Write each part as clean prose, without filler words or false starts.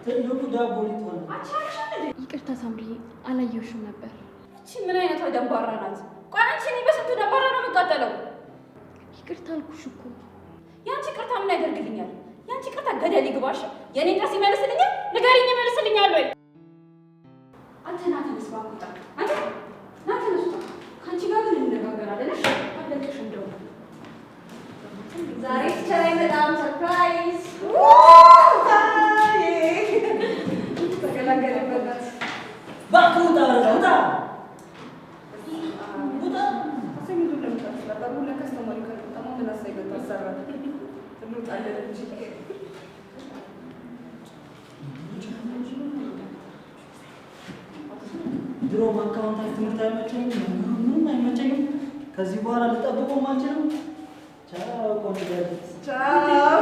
ትልቁ ዳቦ ሊሆን ይቅርታ ሳምሪ አላየሁሽም ነበር። እቺ ምን አይነቷ ደንባራ ናት? ቆይ አንቺ እኔ በስንቱ ደንባራ ነው የምቃጠለው? ይቅርታ አልኩሽ እኮ። ያንቺ ይቅርታ ምን ያደርግልኛል? ያንቺ ይቅርታ ገደል ይግባሽ። የኔ ድረስ ይመልስልኛል? ንገሪኝ፣ ይመልስልኛል ወይ? አንተ ና ተነስ ባቁጣ። አንተ ና ተነስ። ከአንቺ ጋር ምን እንነጋገራለን? እሺ አለቅሽ። እንደው ዛሬ ቸራይ በጣም ሰርፕራይዝ ተገላገለበት። ባቁጣ ረውጣ ድሮ አካውንታች ትምህርት አይመቸኝም፣ ምንም አይመቸኝም። ከዚህ በኋላ ልጠብቀው ማንችልም። ቻው ኮንግራት ቻው።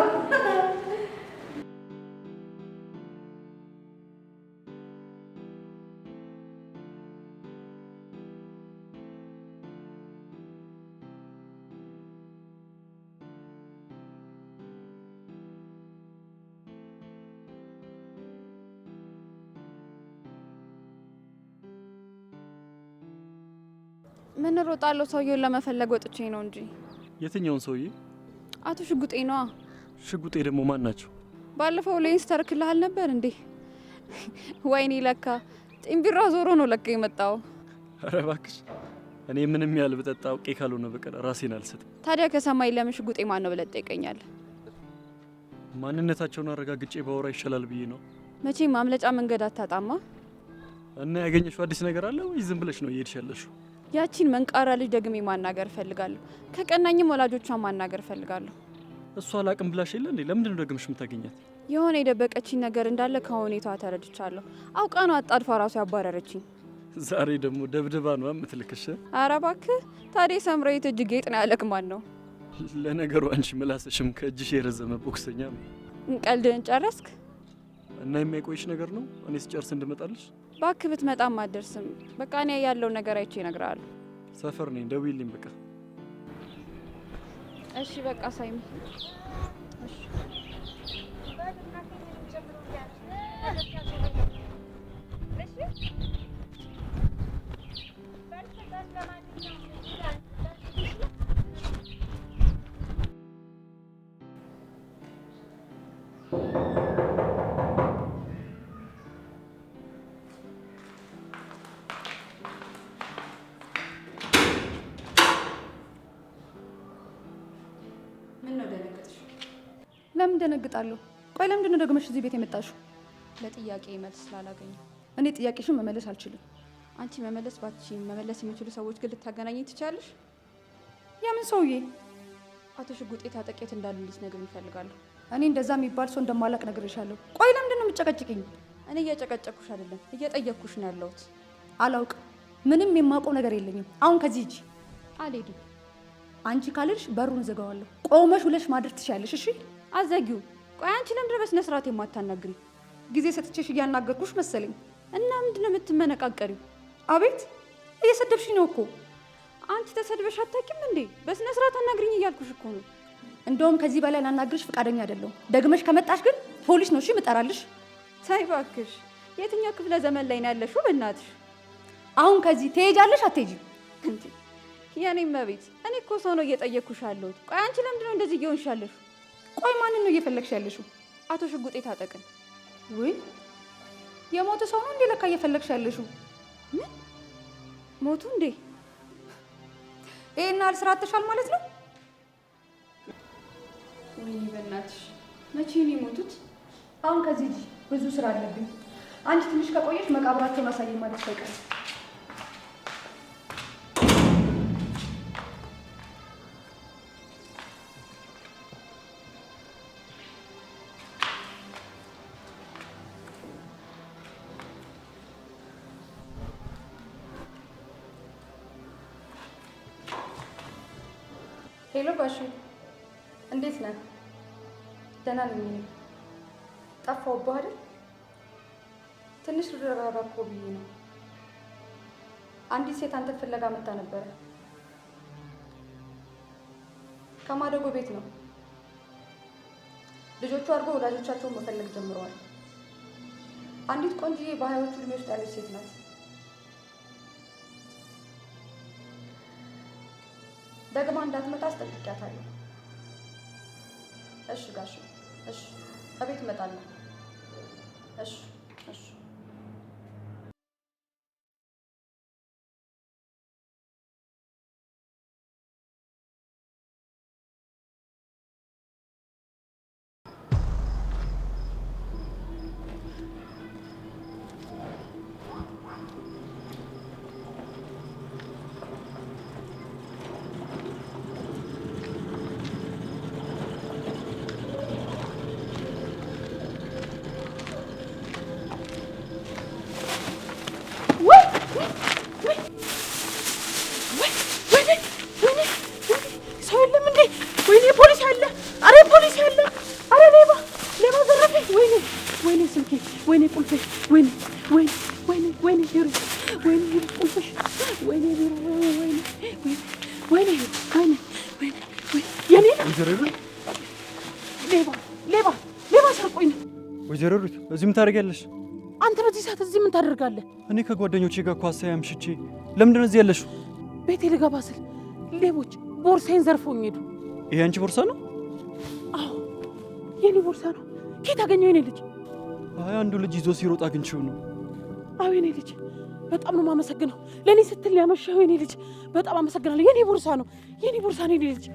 ምን ሮጣለሁ? ሰውዬውን ለመፈለግ ወጥቼ ነው እንጂ። የትኛውን ሰውዬ? አቶ ሽጉጤ ነዋ። ሽጉጤ ደግሞ ማን ናቸው? ባለፈው ሌንስ ተርክልሃል ነበር እንዴ? ወይኔ ለካ ጢምቢራ ዞሮ ነው ለካ የመጣው። ኧረ እባክሽ፣ እኔ ምንም ያህል ብጠጣ አውቄ ካልሆነ በቀር ራሴን አልሰጥም። ታዲያ ከሰማይ ለምን ሽጉጤ ማን ነው ብለህ ትጠይቀኛለህ? ማንነታቸውን አረጋግጬ ባወራ ይሻላል ብዬ ነው። መቼም ማምለጫ መንገድ አታጣማ። እና ያገኘሽው አዲስ ነገር አለ ወይ ዝም ብለሽ ነው እየሄድሽ ያለሽው? ያቺን መንቃራ ልጅ ደግሜ ማናገር እፈልጋለሁ። ከቀናኝም ወላጆቿን ማናገር እፈልጋለሁ። እሷ አላቅም ብላሽ የለ እንዴ? ለምንድን ነው ደግመሽ የምታገኛት? የሆነ የደበቀችኝ ነገር እንዳለ ከሁኔታዋ ተረድቻለሁ። አውቃ ነው አጣድፋ ራሱ ያባረረችኝ። ዛሬ ደግሞ ደብድባ ነው የምትልክሽ። ኧረ እባክህ ታዲያ ሰምረዊት እጅ ጌጥ ነው ያለክ ማን ነው? ለነገሩ አንቺ ምላስሽም ከእጅሽ የረዘመ ቦክሰኛ ነው። ቀልድህን ጨረስክ? እና የማይቆይሽ ነገር ነው እኔ ስጨርስ እንድመጣልሽ? እባክህ ብትመጣም አትደርስም። በቃ እኔ ያለውን ነገር አይቼ እነግርሃለሁ። ሰፈር ነኝ፣ ደውይልኝ በቃ። እሺ በቃ ሳይሚ። እሺ ለምን ደነግጣለሁ? ቆይ ለምንድን ነው ደግመሽ እዚህ ቤት የመጣሽው? ለጥያቄ መልስ ስላላገኘ። እኔ ጥያቄሽን መመለስ አልችልም። አንቺ መመለስ ባትችይም መመለስ የሚችሉ ሰዎች ግን ልታገናኘኝ ትችያለሽ። የምን ሰውዬ? አቶ ሽጉጤ ታጠቄት እንዳሉ እንድትነግሪኝ እፈልጋለሁ። እኔ እንደዛ የሚባል ሰው እንደማላቅ ነግሬሻለሁ። ቆይ ለምንድን ነው የምትጨቀጭቅኝ? እኔ እየጨቀጨኩሽ አይደለም እየጠየቅኩሽ ነው ያለሁት። አላውቅም። ምንም የማውቀው ነገር የለኝም። አሁን ከዚህ ሂጂ። አልሄድም። አንቺ ካልልሽ በሩን ዘጋዋለሁ። ቆመሽ ውለሽ ማድረግ ትችያለሽ። እሺ አዘጊው። ቆይ አንቺ ለምንድን ነው በስነ ስርዓት የማታናግሪኝ? ጊዜ ሰጥቼሽ እያናገርኩሽ መሰለኝ። እና ምንድን ነው የምትመነቃቀሪው? አቤት እየሰደብሽኝ ነው እኮ። አንቺ ተሰድበሽ አታውቂም እንዴ? በስነ ስርዓት አናግሪኝ እያልኩሽ እኮ ነው። እንደውም ከዚህ በላይ ላናግርሽ ፈቃደኛ አይደለሁም። ደግመሽ ከመጣሽ ግን ፖሊስ ነው እሺ የምጠራልሽ። ተይ እባክሽ። የትኛው ክፍለ ዘመን ላይ ነው ያለሽው? በእናትሽ አሁን ከዚህ ትሄጃለሽ አትሄጂም? እንዴ የኔ መቤት፣ እኔ እኮ ሰው ነው እየጠየቅኩሽ ያለሁት። ቆይ አንቺ ለምንድን ነው እንደዚህ እየሆንሽ ያለሽው? ቆይ ማንን ነው እየፈለግሽ ያለሽው? አቶ ሽጉጤ ታጠቅን። ወይ የሞተ ሰው ነው እንዴ ለካ እየፈለግሽ ያለሽው? ምን ሞቱ እንዴ? ይሄን ያህል ስራ አጥተሻል ማለት ነው? ወይኔ በእናትሽ መቼ ነው የሞቱት? አሁን ከዚህ ብዙ ስራ አለብኝ። አንቺ ትንሽ ከቆየሽ መቃብራቸውን አሳየኝ ማለት አይቀርም። ሄሎ ጋሽ፣ እንዴት ነህ? ደህና ነኝ። እኔ ጠፋሁብህ አይደል? ትንሽ ልረጋጋ እኮ ብዬ ነው። አንዲት ሴት አንተን ፍለጋ መጣ ነበረ። ከማደጎ ቤት ነው። ልጆቹ አድርገው ወላጆቻቸውን መፈለግ ጀምረዋል። አንዲት ቆንጆዬ በሀያዎቹ ዕድሜ ውስጥ ያለች ሴት ናት። ደግማ እንዳትመጣ አስጠንቅቂያታለሁ። እሺ ጋሽ፣ እሺ ከቤት እመጣለሁ። እሺ እሺ። ወይዘሮ ሩት እዚህ ምን ታደርጊያለሽ? አንተ በዚህ ሰዓት እዚህ ምን ታደርጋለህ? እኔ ከጓደኞቼ ጋር ኳስ አምሽቼ ለምንድን ነው እዚህ ያለሽው? ቤቴ ልገባ ስል ሌቦች ቦርሳዬን ዘርፈውኝ ሄዱ። ይሄ አንቺ ቦርሳ ነው? አዎ የኔ ቦርሳ ነው። ከየት አገኘው የኔ ልጅ? አይ አንዱ ልጅ ይዞ ሲሮጥ አግኝቼው ነው። አዎ የኔ ልጅ በጣም ነው የማመሰግነው። ለእኔ ስትል ያመሻው የኔ ልጅ በጣም አመሰግናለሁ። የኔ ቦርሳ ነው፣ የኔ ቦርሳ ነው የኔ ልጅ።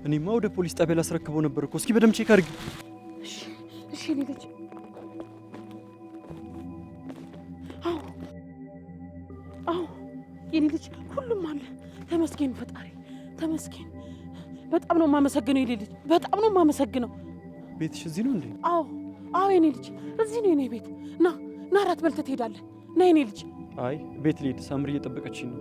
እኔማ ወደ ፖሊስ ጣቢያ ላስረክበው ነበር እኮ። እስኪ በደምብ ቼክ አድርጊ። እሺ እሺ የኔ ልጅ። አዎ የኔ ልጅ ሁሉም አለ። ተመስገን ፈጣሪ ተመስገን። በጣም ነው የማመሰግነው የኔ ልጅ፣ በጣም ነው የማመሰግነው። ቤትሽ እዚህ ነው እንዴ? አዎ አዎ የኔ ልጅ እዚህ ነው የኔ ቤት። ና ና እራት በልተህ ትሄዳለህ። ና የኔ ልጅ። አይ ቤት ልሄድ፣ ሳምሪ እየጠበቀችኝ ነው።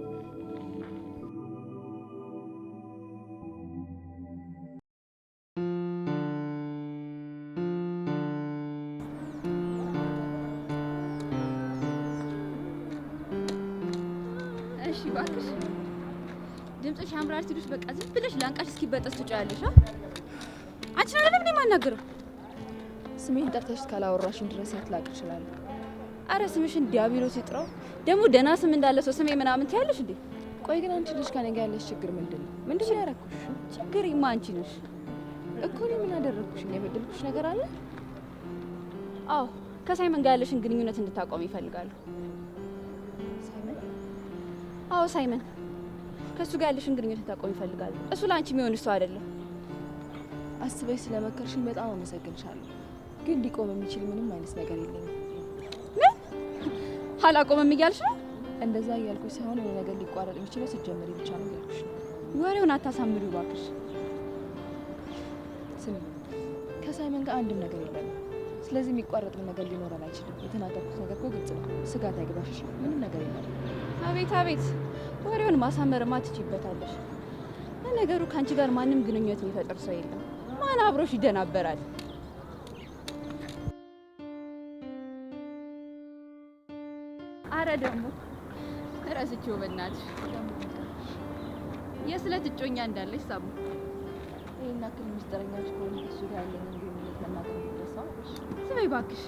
እሺ እባክሽ ድምፅሽ ያምራል ሲሉሽ በቃ ዝም ብለሽ ላንቃሽ እስኪበጠስ ትጫያለሽ። አንቺ ነው ለምን የማናገረው? ስሜን ጠርተሽ እስካላወራሽኝ ድረስ ያትላቅ እችላለሁ። አረ ስምሽን ዲያብሎስ ይጥራው። ደግሞ ደህና ስም እንዳለ ሰው ስሜ ምናምን ትያለሽ እንዴ? ቆይ ግን አንቺ ልጅ ከኔ ጋር ያለሽ ችግር ምንድን ነው? ምንድን ነው ያደረኩሽ? ችግሬማ አንቺ ነሽ እኮ። እኔ ምን አደረኩሽ? የበደልኩሽ ነገር አለ? አዎ ከሳይመን ጋር ያለሽን ግንኙነት እንድታቆም ይፈልጋሉ። ሳይመን? አዎ ሳይመን ከእሱ ጋር ያለሽን ግንኙነት እንድታቆም ይፈልጋሉ። እሱ ለአንቺ የሚሆንሽ ሰው አይደለም። አስበሽ ስለመከርሽኝ በጣም አመሰግንሻለሁ። ግን ሊቆም የሚችል ምንም አይነት ነገር የለኝም። ምን አላቆምም እያልሽ ነው? እንደዛ እያልኩሽ ሳይሆን የሆነ ነገር ሊቋረጥ የሚችለው ስትጀምሪ ብቻ ነው እያልኩሽ ነው። ወሬውን አታሳምሪው እባክሽ። ስሚ፣ ከሳይመን ጋር አንድም ነገር የለንም። ስለዚህ የሚቋረጥም ነገር ሊኖረን አይችልም። የተናገርኩት ነገር እኮ ግልጽ ነው። ስጋት አይግባሽ። ምንም ነገር የለም። አቤት አቤት፣ ወሬውን ማሳመርማ ትችይበታለሽ። ለነገሩ ከአንቺ ጋር ማንም ግንኙነት የሚፈጥር ሰው የለም። ማን አብሮሽ ይደናበራል? አረ ደግሞ ረስቼው በእናትሽ የስለት እጮኛ እንዳለሽ ሰሙ። ይሄን ያክል ሚስጥረኛች ከሆነ ከእሱ ጋር ያለንን ግንኙነት መናገር የሚደርሰው ስሜ እባክሽ።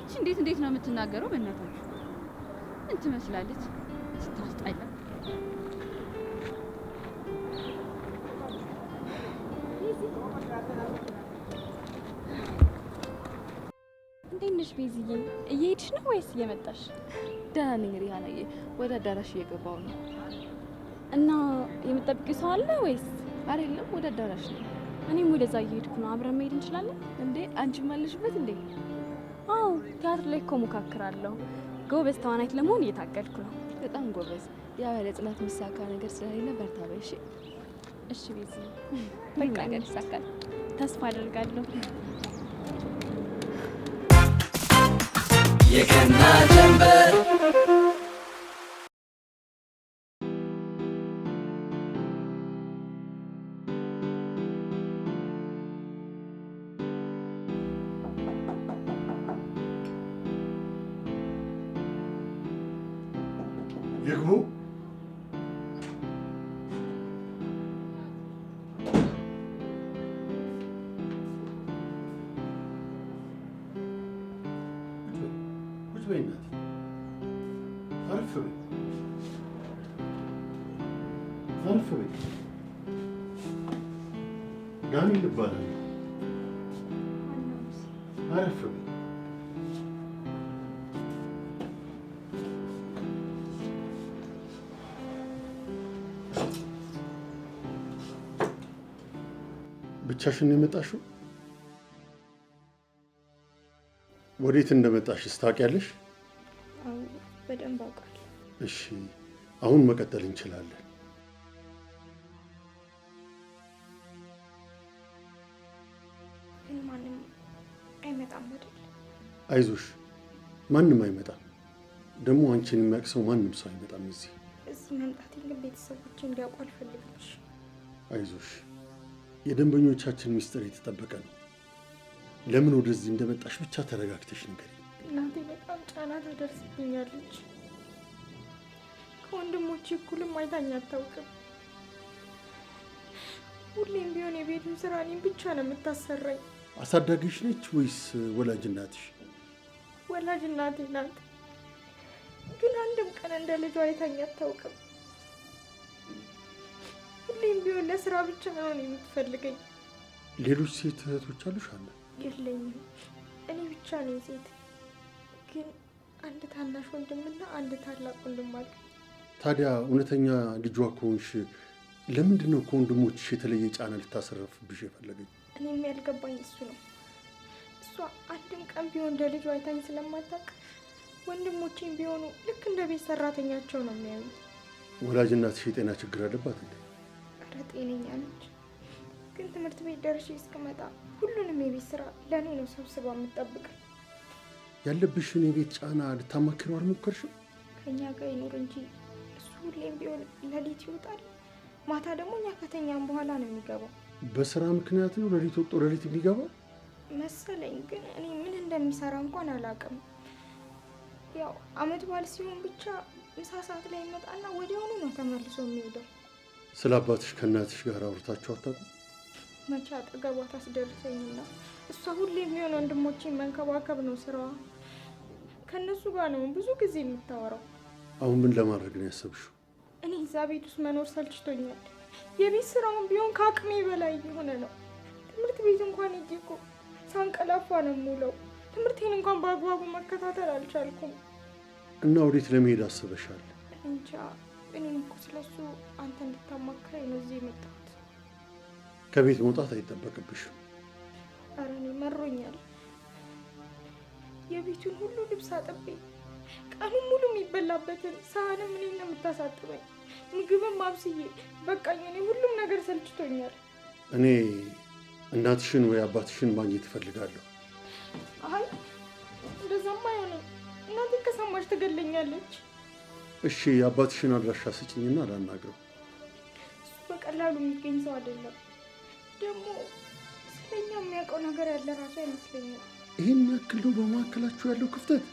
እቺ እንዴት ነው የምትናገረው? በእናታችሁ ምን ትመስላለች? ስታስጠላ። እንዴት ነሽ ቤዝዬ? እየሄድሽ ነው ወይስ እየመጣሽ? ደህና ነኝ ሪሃናዬ፣ ወደ አዳራሽ እየገባሁ ነው። እና የምትጠብቂው ሰው አለ ወይስ? አይደለም፣ ወደ አዳራሽ ነው። እኔም ወደዛ እየሄድኩ ነው። አብረን መሄድ እንችላለን እንዴ? አንቺም አለሽበት እንዴ? አዎ፣ ቲያትር ላይ እኮ ሞካክራለሁ። ጎበዝ ተዋናይት ለመሆን እየታገልኩ ነው። በጣም ጎበዝ። ያው ያለ ጽናት የሚሳካ ነገር ስለሌለ በርታ በይ። እሺ እሺ ቤዝዬ፣ ሁሉም ነገር ይሳካል ተስፋ አደርጋለሁ። የቀና ጀንበር ይግቡ። ቁጭ በይ እናቴ፣ አረፍ በይ፣ አረፍ በይ። ዳንኤል እባላለሁ። አረፍ በይ። ብቻሽን ነው የመጣሽው? ወዴት እንደመጣሽስ ታውቂያለሽ? አዎ በደንብ አውቃለሁ። እሺ አሁን መቀጠል እንችላለን። ግን ማንም አይመጣም አይደል? አይዞሽ፣ ማንም አይመጣም። ደግሞ አንቺን የሚያውቅ ሰው ማንም ሰው አይመጣም እዚህ። እዚህ መምጣቴን ግን ቤተሰቦቼ እንዲያውቁ አልፈልግም። አይዞሽ፣ የደንበኞቻችን ሚስጥር የተጠበቀ ነው። ለምን ወደዚህ እንደመጣሽ ብቻ ተረጋግተሽ ንገሪ። እናቴ በጣም ጫና ታደርስብኛለች። ከወንድሞቼ እኩልም አይታኝ አታውቅም። ሁሌም ቢሆን የቤቱን ስራ እኔም ብቻ ነው የምታሰራኝ። አሳዳጊሽ ነች ወይስ ወላጅ እናትሽ? ወላጅ እናቴ ናት፣ ግን አንድም ቀን እንደ ልጇ አይታኝ አታውቅም። ሁሌም ቢሆን ለስራ ብቻ ነው የምትፈልገኝ። ሌሎች ሴት እህቶች አሉሽ? አለ የለኝም፣ እኔ ብቻ ነኝ ሴት። ግን አንድ ታናሽ ወንድምና አንድ ታላቅ ወንድም አለ። ታዲያ እውነተኛ ልጇ ከሆንሽ ለምንድን ነው ከወንድሞችሽ የተለየ ጫና ልታሰረፍብሽ የፈለገኝ? እኔም ያልገባኝ እሱ ነው። እሷ አንድም ቀን ቢሆን እንደ ልጇ አይታኝ ስለማታውቅ ወንድሞቼም ቢሆኑ ልክ እንደ ቤት ሰራተኛቸው ነው የሚያዩ። ወላጅ እናትሽ የጤና ችግር አለባት እንዴ? ኧረ ጤነኛ ነች። ግን ትምህርት ቤት ደርሼ እስክመጣ ሁሉንም የቤት ስራ ለእኔ ነው ሰብስባ የምትጠብቀኝ። ያለብሽን የቤት ጫና ልታማክረው አልሞከርሽም? ከእኛ ጋር ይኖር እንጂ እሱ ሁሌም ቢሆን ሌሊት ይወጣል፣ ማታ ደግሞ እኛ ከተኛም በኋላ ነው የሚገባው። በስራ ምክንያት ነው ሌሊት ወጥቶ ሌሊት የሚገባው መሰለኝ። ግን እኔ ምን እንደሚሰራ እንኳን አላውቅም። ያው አመት በዓል ሲሆን ብቻ ምሳ ሰዓት ላይ ይመጣና ወዲያውኑ ነው ተመልሶ የሚሄደው። ስለ አባትሽ ከእናትሽ ጋር አውርታችሁ አታውቁም? መቼ አጠገቧ ታስደርሰኝና እሷ ሁሌ የሚሆን ወንድሞቼን መንከባከብ ነው ስራዋ። ከእነሱ ጋር ነው ብዙ ጊዜ የምታወራው። አሁን ምን ለማድረግ ነው ያሰብሽው? እኔ እዛ ቤት ውስጥ መኖር ሰልችቶኛል። የቤት ስራውን ቢሆን ከአቅሜ በላይ የሆነ ነው። ትምህርት ቤት እንኳን ሄጄ እኮ ሳንቀላፋ ነው የምውለው። ትምህርቴን እንኳን በአግባቡ መከታተል አልቻልኩም። እና ወዴት ለመሄድ አስበሻል? እንጃ። እኔም እኮ ስለሱ አንተ እንድታማክረኝ ነው እዚህ የመጣሁት። ከቤት መውጣት አይጠበቅብሽም። ኧረ እኔ መሮኛል። የቤቱን ሁሉ ልብስ አጥቤ ቀኑን ሙሉ የሚበላበትን ሳህንም እኔ ነው የምታሳጥበኝ። ምግብም አብስዬ በቃኝ። እኔ ሁሉም ነገር ሰልችቶኛል። እኔ እናትሽን ወይ አባትሽን ማግኘት እፈልጋለሁ። አይ እንደዛማ አይሆንም። እናቴን ከሰማች ትገለኛለች። እሺ የአባትሽን አድራሻ ስጭኝና ላናግረው። እሱ በቀላሉ የሚገኝ ሰው አይደለም። ደግሞ ስለኛ የሚያውቀው ነገር ያለ ራሱ አይመስለኝም። ይህን ያክል ነው በመካከላችሁ ያለው ክፍተት?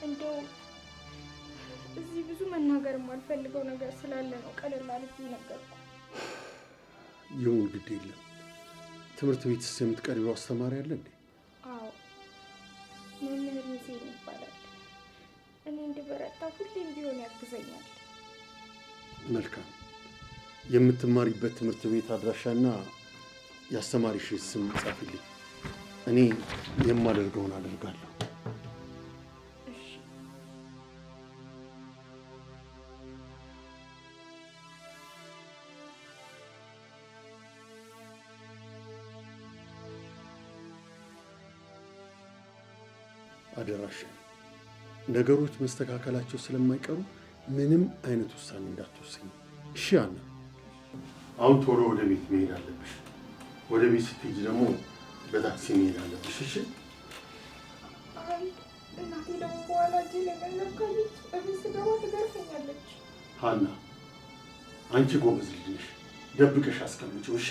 እንደው እዚህ ብዙ መናገር የማልፈልገው ነገር ስላለ ነው ቀለል አድርጌ ነገርኩ። ይሁን፣ ግድ የለም። ትምህርት ቤትስ የምትቀርቢው አስተማሪ አለ እንዴ? አዎ፣ መምህር ሚዜን ይባላል። እኔ እንድበረታ ሁሌም ቢሆን ያግዘኛል። መልካም። የምትማሪበት ትምህርት ቤት አድራሻና የአስተማሪሽን ስም ጻፊልኝ። እኔ የማደርገውን አደርጋለሁ። እሺ። አደራሽን ነገሮች መስተካከላቸው ስለማይቀሩ ምንም አይነት ውሳኔ እንዳትወስኝ እሺ? አና፣ አሁን ቶሎ ወደ ቤት መሄድ አለብሽ። ወደ ቤት ስትሄጂ ደግሞ በታክሲ መሄድ አለብሽ። እሺ? አይ እናቴ ደግሞ በኋላ እጄ ላይ ገንዘብ ካለች በቤት ስገባ ትገርፈኛለች። ሀና፣ አንቺ ጎበዝ ልጅ ነሽ፣ ደብቀሽ አስቀምጪው። እሺ?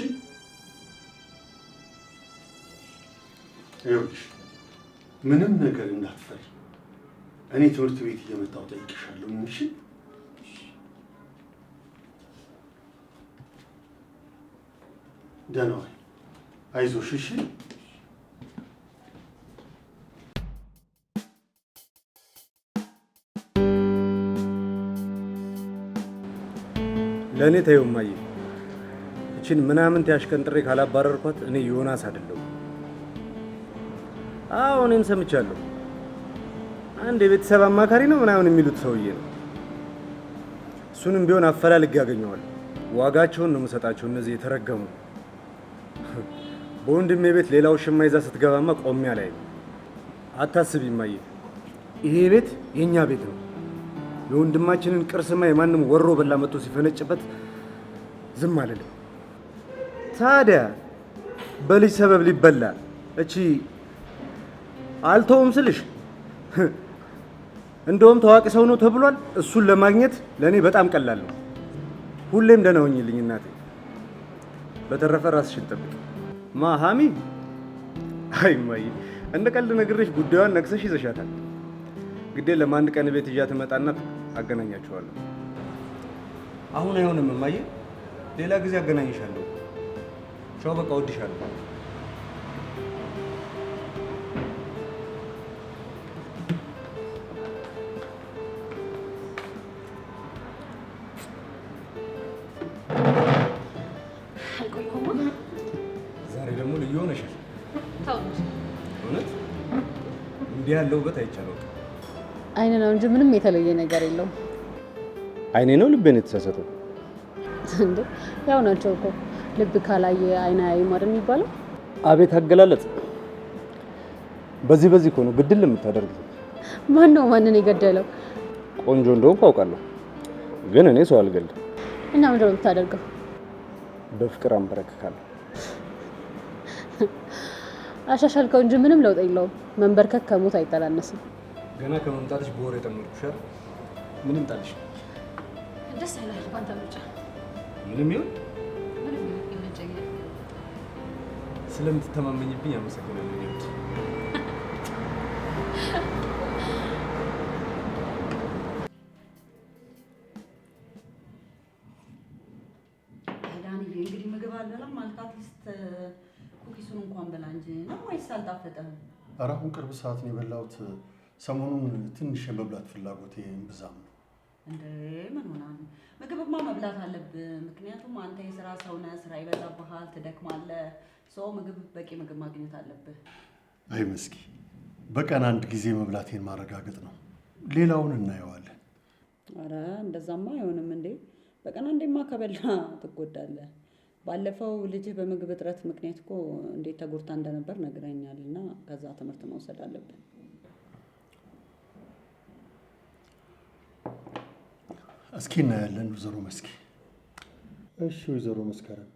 ይኸውልሽ ምንም ነገር እንዳትፈሪ። እኔ ትምህርት ቤት እየመጣሁ ጠይቅሻለሁ። እሺ? ደህና ዋይ። አይዞሽ። እሺ? ለእኔ ተይው እማዬ። እቺን ምናምን ያሽቀንጥሬ ካላባረርኳት እኔ ዮናስ አይደለሁም። አዎ እኔም ሰምቻለሁ። አንድ የቤተሰብ አማካሪ ነው ምናምን የሚሉት ሰውዬ ነው። እሱንም ቢሆን አፈላልጌ ያገኘዋል። ዋጋቸውን ነው የምሰጣቸው እነዚህ የተረገሙ። በወንድሜ ቤት ሌላው ሽማ ይዛ ስትገባማ ቆሚያ ላይ አታስቢ እማዬ። ይሄ ቤት የኛ ቤት ነው። የወንድማችንን ቅርስማ የማንም ወሮ በላ መጥቶ ሲፈነጭበት ዝም አልልም። ታዲያ በልጅ ሰበብ ሊበላ እቺ አልተውም ስልሽ እንደውም ታዋቂ ሰው ነው ተብሏል። እሱን ለማግኘት ለኔ በጣም ቀላል ነው። ሁሌም ደህና ሆኝልኝ እናቴ። በተረፈ ራስሽን ጠብቂ። ማሃሚ አይ ማይ እንደ ቀልድ ነግሬሽ ጉዳዩን ነክሰሽ ይዘሻታል። ግዴ ለማንድ ቀን ቤት ይዣት መጣና አገናኛችኋለሁ። አሁን አይሆንም እማዬ፣ ሌላ ጊዜ አገናኝሻለሁ። ቻው፣ በቃ ወድሻለሁ። ዛሬ ደግሞ ልዩ ሆነሻል። እውነት እንዲህ ያለው ውበት አይቻለው። አይን ነው እንጂ ምንም የተለየ ነገር የለውም። አይኔ ነው ልቤን የተሳሳተው? እንዴ ያው ናቸው እኮ። ልብ ካላየ አይን አያይም አይደል የሚባለው? አቤት አገላለጽ! በዚህ እኮ ነው ግድል የምታደርገው። ማን ነው ማንን የገደለው? ቆንጆ እንደሆንኩ አውቃለሁ፣ ግን እኔ ሰው አልገልም። እና ምንድን ነው የምታደርገው? በፍቅር አንበረክካለሁ። አሻሻልከው እንጂ ምንም ለውጥ የለውም። መንበርከክ ከሞት አይጠላነስም። ገና ከመምጣትሽ በወር የጠመድኩሽ አይደል? ምንም ጣልሽ። ደስ ይላል ባንተ ምርጫ። ምንም ይሁን ምንም ይመቸኛል። ስለምትተማመኝብኝ አመሰግናለሁ። ዳንዬ እንግዲህ ምግብ አልበላም ማለት አትሊስት ኩኪሱን እንኳን በላ እንጂ ነው ወይስ አልጣፈጠህም? ኧረ አሁን ቅርብ ሰዓት ነው የበላሁት። ሰሞኑን ትንሽ የመብላት ፍላጎቴ እምብዛም ነው። እንዴ ምን ሆና ነው? ምግብማ መብላት አለብህ። ምክንያቱም አንተ የስራ ሰው ነህ፣ ስራ ይበዛብሃል፣ ትደክማለህ። ሰው በቂ ምግብ ማግኘት አለብህ። አይ መስኪ፣ በቀን አንድ ጊዜ መብላቴን ማረጋገጥ ነው። ሌላውን እናየዋለን። ኧረ እንደዛማ አይሆንም እንዴ። በቀን አንዴማ ከበላ ትጎዳለህ። ባለፈው ልጅህ በምግብ እጥረት ምክንያት እኮ እንዴት ተጎድታ እንደነበር ነግረኛልና ከዛ ትምህርት መውሰድ አለብን። እስኪ እናያለን ወይዘሮ መስኪ። እሺ ወይዘሮ መስከረም፣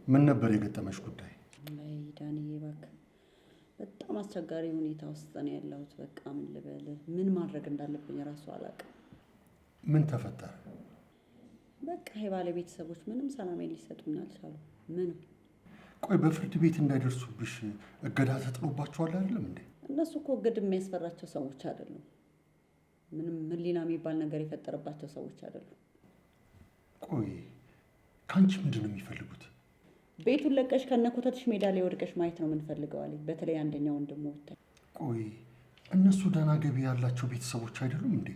ምን ነበር የገጠመሽ ጉዳይ? ላይ ዳንዬ እባክህ በጣም አስቸጋሪ ሁኔታ ውስጥ ነው ያለሁት። በቃ ምን ልበልህ፣ ምን ማድረግ እንዳለብኝ እራሱ አላውቅም። ምን ተፈጠረ? በቃ የባለቤተሰቦች ምንም ሰላም ሊሰጡኝ አልቻሉም። ምንም። ቆይ በፍርድ ቤት እንዳይደርሱብሽ እገዳ ተጥሎባቸዋል አይደለም እንዴ? እነሱ እኮ እግድ የሚያስፈራቸው ሰዎች አይደሉም። ምንም ህሊና የሚባል ነገር የፈጠረባቸው ሰዎች አይደሉም። ቆይ ከአንቺ ምንድን ነው የሚፈልጉት? ቤቱን ለቀሽ ከነኮተትሽ ሜዳ ላይ ወድቀሽ ማየት ነው የምንፈልገው አለኝ። በተለይ አንደኛው ወንድሙ ወጣ። ቆይ እነሱ ደህና ገቢ ያላቸው ቤተሰቦች አይደሉም እንዴ?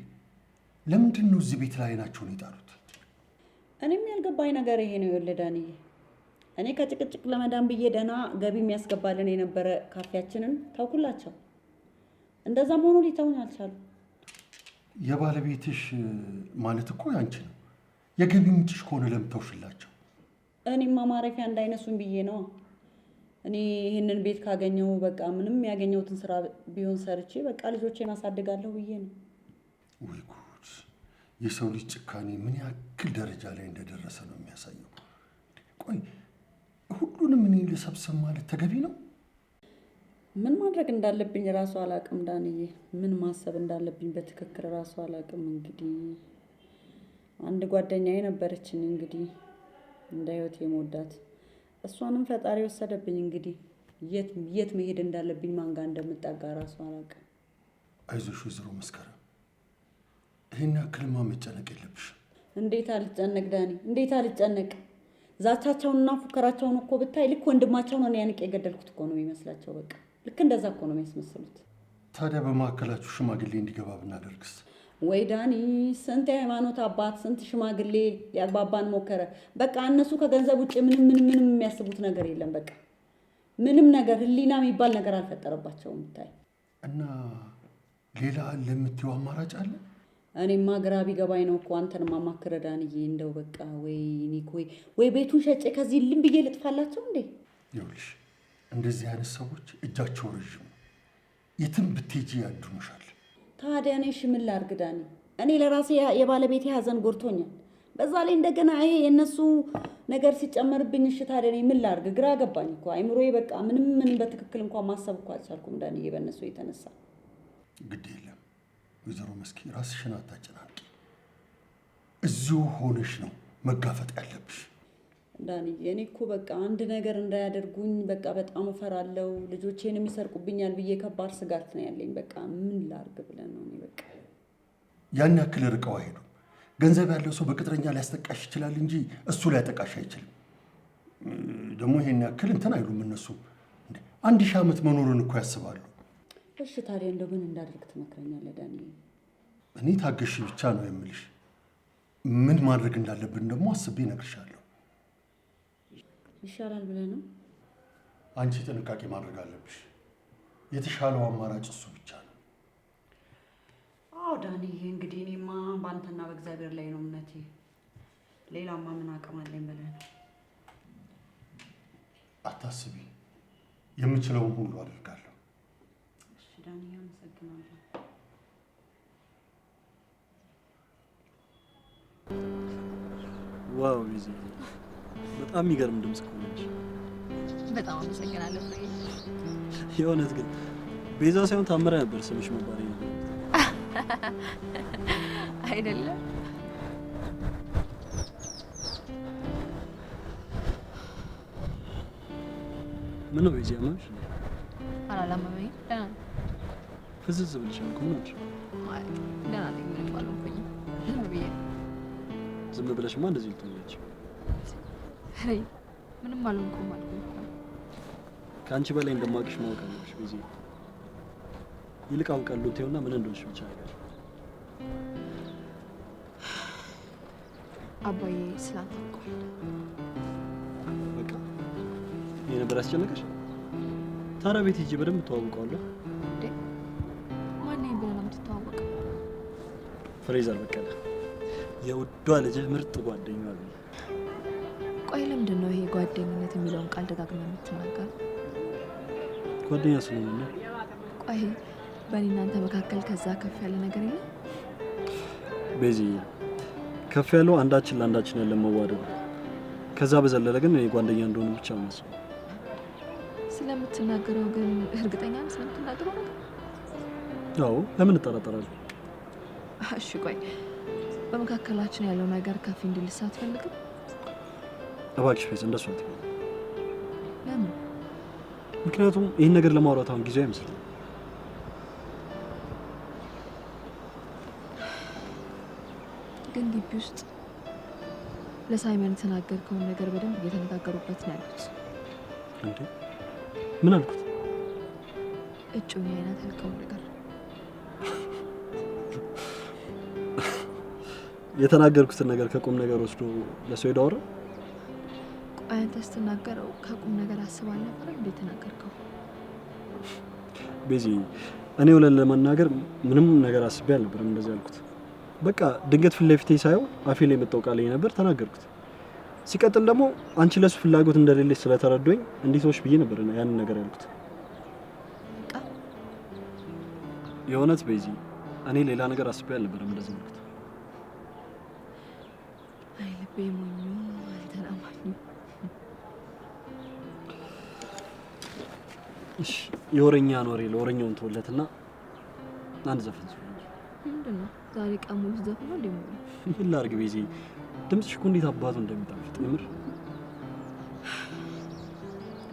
ለምንድን ነው እዚህ ቤት ላይ ናቸውን የጣሉት? እኔም ያልገባኝ ነገር ይሄ ነው። የወለዳንዬ እኔ ከጭቅጭቅ ለመዳን ብዬ ደህና ገቢ የሚያስገባልን የነበረ ካፌያችንን ታውኩላቸው። እንደዛም ሆኖ ሊተውኝ አልቻሉ። የባለቤትሽ ማለት እኮ ያንቺ ነው። የገቢ ምንጭሽ ከሆነ ለምን ተውሽላቸው? እኔማ ማረፊያ እንዳይነሱን ብዬ ነው። እኔ ይህንን ቤት ካገኘው በቃ ምንም ያገኘሁትን ስራ ቢሆን ሰርቼ በቃ ልጆቼን አሳድጋለሁ ብዬ ነው። ወይ ጉድ! የሰው ልጅ ጭካኔ ምን ያክል ደረጃ ላይ እንደደረሰ ነው የሚያሳየው። ቆይ ሁሉንም እኔ ልሰብስብ ማለት ተገቢ ነው? ምን ማድረግ እንዳለብኝ ራሱ አላውቅም ዳንዬ። ምን ማሰብ እንዳለብኝ በትክክል ራሱ አላውቅም። እንግዲህ አንድ ጓደኛዬ ነበረችኝ እንግዲህ እንደ ህይወት የምወዳት እሷንም ፈጣሪ ወሰደብኝ። እንግዲህ የት መሄድ እንዳለብኝ ማን ጋር እንደምጠጋ ራሱ አላውቅም። አይዞሽ ወይዘሮ መስከረም፣ ይሄን ያክልማ መጨነቅ የለብሽ። እንዴት አልጨነቅ ዳኒ፣ እንዴት አልጨነቅ? ዛቻቸውንና ፉከራቸውን እኮ ብታይ ልክ ወንድማቸውን እኔ ያንቄ የገደልኩት እኮ ነው የሚመስላቸው። በቃ ልክ እንደዛ እኮ ነው የሚያስመስሉት። ታዲያ በመካከላችሁ ሽማግሌ እንዲገባ ብናደርግስ? ወይ ዳኒ ስንት የሃይማኖት አባት ስንት ሽማግሌ ሊያግባባን ሞከረ። በቃ እነሱ ከገንዘብ ውጭ ምንም የሚያስቡት ነገር የለም። በቃ ምንም ነገር ህሊና የሚባል ነገር አልፈጠረባቸውም። ታይ እና ሌላ ለምትይው አማራጭ አለ? እኔማ ግራ ቢገባኝ ነው እኮ አንተን ማማክረ ዳንዬ። እንደው በቃ ወይ ኒኮ ወይ ቤቱን ሸጬ ከዚህ ልም ብዬ ልጥፋላቸው እንዴ? ይኸውልሽ እንደዚህ አይነት ሰዎች እጃቸው ረዥም ነው። የትም ብትሄጂ ያድኑሻል። ታዲያ እኔ እሺ ምን ላድርግ ዳኒ? እኔ ለራሴ የባለቤቴ ሀዘን ጎርቶኛል። በዛ ላይ እንደገና ይሄ የነሱ ነገር ሲጨመርብኝ እሺ ታዲያ እኔ ምን ላድርግ? ግራ ገባኝ እኮ አይምሮዬ። በቃ ምንም በትክክል እንኳን ማሰብ እኮ አልቻልኩም ዳንዬ በእነሱ የተነሳ። ግድ የለም ወይዘሮ መስኪ ራስሽን አታጨናንቂ። እዚሁ ሆነሽ ነው መጋፈጥ ያለብሽ። ዳንዬ እኔ እኮ በቃ አንድ ነገር እንዳያደርጉኝ በቃ በጣም እፈራለሁ። ልጆቼንም ይሰርቁብኛል ብዬ ከባድ ስጋት ነው ያለኝ። በቃ ምን ላድርግ ብለን ነው እኔ በቃ ያን ያክል ርቀው አይሄዱም። ገንዘብ ያለው ሰው በቅጥረኛ ሊያስጠቃሽ ይችላል እንጂ እሱ ሊያጠቃሽ አይችልም። ደግሞ ይሄን ያክል እንትን አይሉም እነሱ። 1000 ዓመት መኖርን እኮ ያስባሉ። እሺ ታዲያ እንደው ምን እንዳደርግ ትመክረኛለህ ዳንዬ? እኔ ታገሽ ብቻ ነው የምልሽ። ምን ማድረግ እንዳለብን ደግሞ አስቤ እነግርሻለሁ። ይሻላል ብለህ ነው? አንቺ ጥንቃቄ ማድረግ አለብሽ። የተሻለው አማራጭ እሱ ብቻ ነው። አዎ ዳንዬ እንግዲህ እኔማ በአንተና በእግዚአብሔር ላይ ነው እምነቴ። ሌላማ ምን አቅም አለኝ ብለህ ነው? አታስቢ፣ የምችለውን ሁሉ አደርጋለሁ። እሺ ዳንዬ አመሰግናለሁ። ዋው ቢዚ በጣም የሚገርም ድምጽ እኮ ነሽ። በጣም አመሰግናለሁ ፍሬ። የእውነት ግን ቤዛ ሳይሆን ታምራ ነበር ስምሽ መባል ነበር አይደለም? ምን ነው ቤዛ አመመሽ? አላመመኝም። ደህና ነኝ። ፍዝዝ ብለሻል እኮ ምን ሆነሽ? አይ ደህና ነኝ። ምንም አልሆንኩኝም። ዝም ብዬ ነው። ዝም ብለሽማ እንደዚህ ልትሆኚ አይ ምንም አልሆንኩም አልኩኝ እኮ። ከአንቺ በላይ እንደማውቅሽ ማወቅ አለብሽ ቤዛ። ይልቅ አውቃለሁ ተይውና ምን እንደሆንሽ ብቻ ነገር። አባዬ ስላንተ አውቋል። በቃ ይሄ ነበር ያስጨነቀሽ? ታዲያ ቤት ሂጂ በደንብ ተዋውቀዋለሁ። እንዴ ማን ነኝ ብለህ ነው የምትተዋወቀው? ፍሬዘር በቀለ የውዷ ልጅ ምርጥ ጓደኛዋ ነው። ቆይ ለምንድን ነው ይሄ ጓደኝነት የሚለውን ቃል ደጋግመህ የምትናገረው? ጓደኛ ስለሆነ ነው። ቆይ በእኔ እናንተ መካከል ከዛ ከፍ ያለ ነገር የለም? ቤዚ ከፍ ያለው አንዳችን ለአንዳችን ያለ መዋደድ ነው። ከዛ በዘለለ ግን እኔ ጓደኛ እንደሆነ ብቻ ነው የማስበው። ስለምትናገረው ግን እርግጠኛ ነህ? ስለምትናገረው ነገር? አዎ፣ ለምን እጠራጠራለሁ? እሺ ቆይ በመካከላችን ያለው ነገር ከፍ እንዲልስ አትፈልግም? እባክሽ ፌስ እንደሱ አትበይ። ለምን? ምክንያቱም ይህን ነገር ለማውራት አሁን ጊዜው አይመስልም። ግን ግቢ ውስጥ ለሳይመን የተናገርከውን ነገር በደንብ እየተነጋገሩበት ነው ያሉት። እንዴ ምን አልኩት? እጩኝ አይነት ያልከውን ነገር የተናገርኩትን ነገር ከቁም ነገር ወስዶ ለሰው ሄዳወራ። ቆይ አንተ ስትናገረው ከቁም ነገር አስባል ነበር እንዴ ተናገርከው? ቤዚ እኔ ወለን ለመናገር ምንም ነገር አስቤ አልነበረም እንደዚህ ያልኩት። በቃ ድንገት ፊት ለፊቴ ሳይው አፌ ላይ መጣው ቃለኝ ነበር ተናገርኩት። ሲቀጥል ደግሞ አንቺ ለሱ ፍላጎት እንደሌለሽ ስለተረዶኝ እንዴት ወሽ ብዬ ነበር ያንን ነገር ያልኩት። በቃ የእውነት ቤዚ እኔ ሌላ ነገር አስቤ አልነበረም እንደዚህ ያልኩት። አይ ልቤ ሞኙ አንተን አማኙ። እሺ የወረኛ ኖሬ ለወረኛውን ተወለትና አንድ ዘፈን ነው። ምንድነው ዛሬ ቀን ሙሉ ዘፈን ነው እንደምን? ምን ላድርግ ቤዚ ድምጽሽ እኮ እንዴት አባቱ እንደሚጣፍጥ የምር።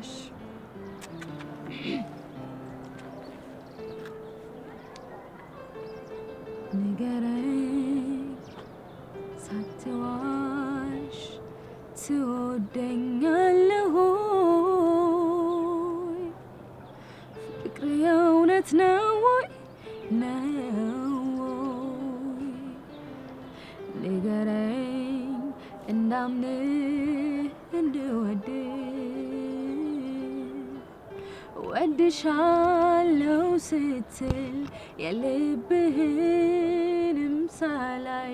እሺ ንገረኝ ሳትዋሽ ትወደኛለህ ወይ? ፍቅር የእውነት ነው ወይ ነው ወይ? ወድሻለው ስትል የልብህንም ሳላይ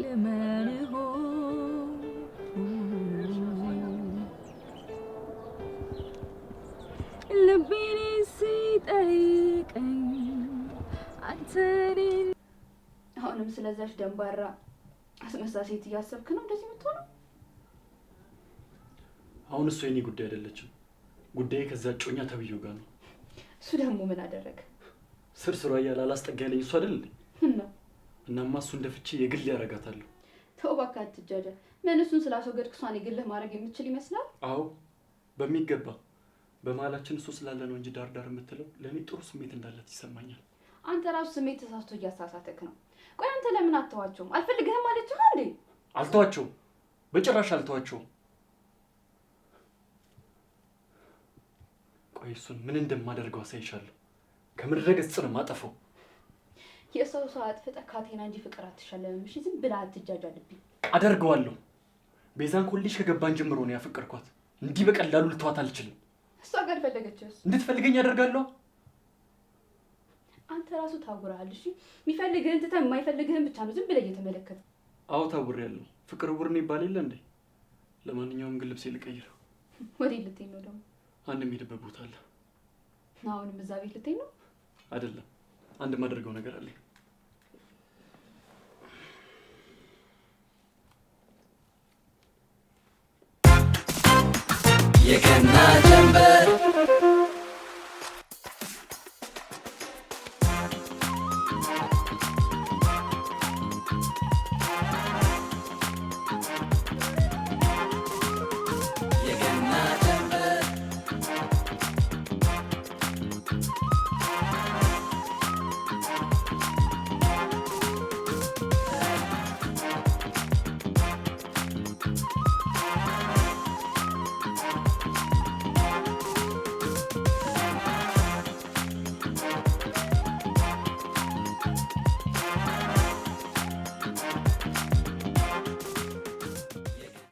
ልመንሆ ልቤን ሲጠይቀኝ አንተን አሁንም ስለዛች ደንባራ አስመሳ ሴት እያሰብክ ነው እንደዚህ የምትሆነው? አሁን እሱ የኔ ጉዳይ አይደለችም። ጉዳይ ከዛ ጮኛ ተብዬው ጋር ነው። እሱ ደግሞ ምን አደረገ? ስር ስሯ እያለ አላስጠጋለኝ እሱ አይደል እንዴ? እናማ እሱ እንደፍቼ የግል ያረጋታለሁ። ተው እባክህ አትጃጃል። ምን እሱን ስላስወገድክ እሷን የግልህ ማድረግ የምትችል ይመስላል? አዎ በሚገባ። በመሀላችን እሱ ስላለ ነው እንጂ ዳር ዳር የምትለው ለእኔ ጥሩ ስሜት እንዳላት ይሰማኛል። አንተ ራሱ ስሜት ተሳስቶ እያሳሳተክ ነው። ቆይ አንተ ለምን አትተዋቸውም? አልፈልግህም አለችህ እንዴ? አልተዋቸውም፣ በጭራሽ አልተዋቸውም። ቆይ እሱን ምን እንደማደርገው አሳይሻለሁ። ከምድረ ገጽ ነው የማጠፋው። የሰው ሰው አጥፍተህ ካቴና እንጂ ፍቅር አትሻለንም። እሺ ዝም ብለህ አትጃጃልብኝ። አደርገዋለሁ። ቤዛን ኮሌጅ ከገባን ጀምሮ ነው ያፈቀርኳት። እንዲህ በቀላሉ ልተዋት አልችልም። እሷ ጋር ፈለገችስ? እንድትፈልገኝ አደርጋለሁ። አንተ ራሱ ታውራለህ። እሺ የሚፈልግህን ትተህ የማይፈልግህን ብቻ ነው ዝም ብለህ እየተመለከተ። አዎ ታውሬያለሁ። ፍቅር ዕውር ነው ይባል የለ እንዴ? ለማንኛውም ግን ልብሴ ልቀይር። ወዴት ልትሄድ ነው ደግሞ? አንድ የምሄድበት ቦታ አለ። አሁንም እዛ ቤት ልትሄድ ነው? አይደለም፣ አንድ የማደርገው ነገር አለ። የገና ጀንበር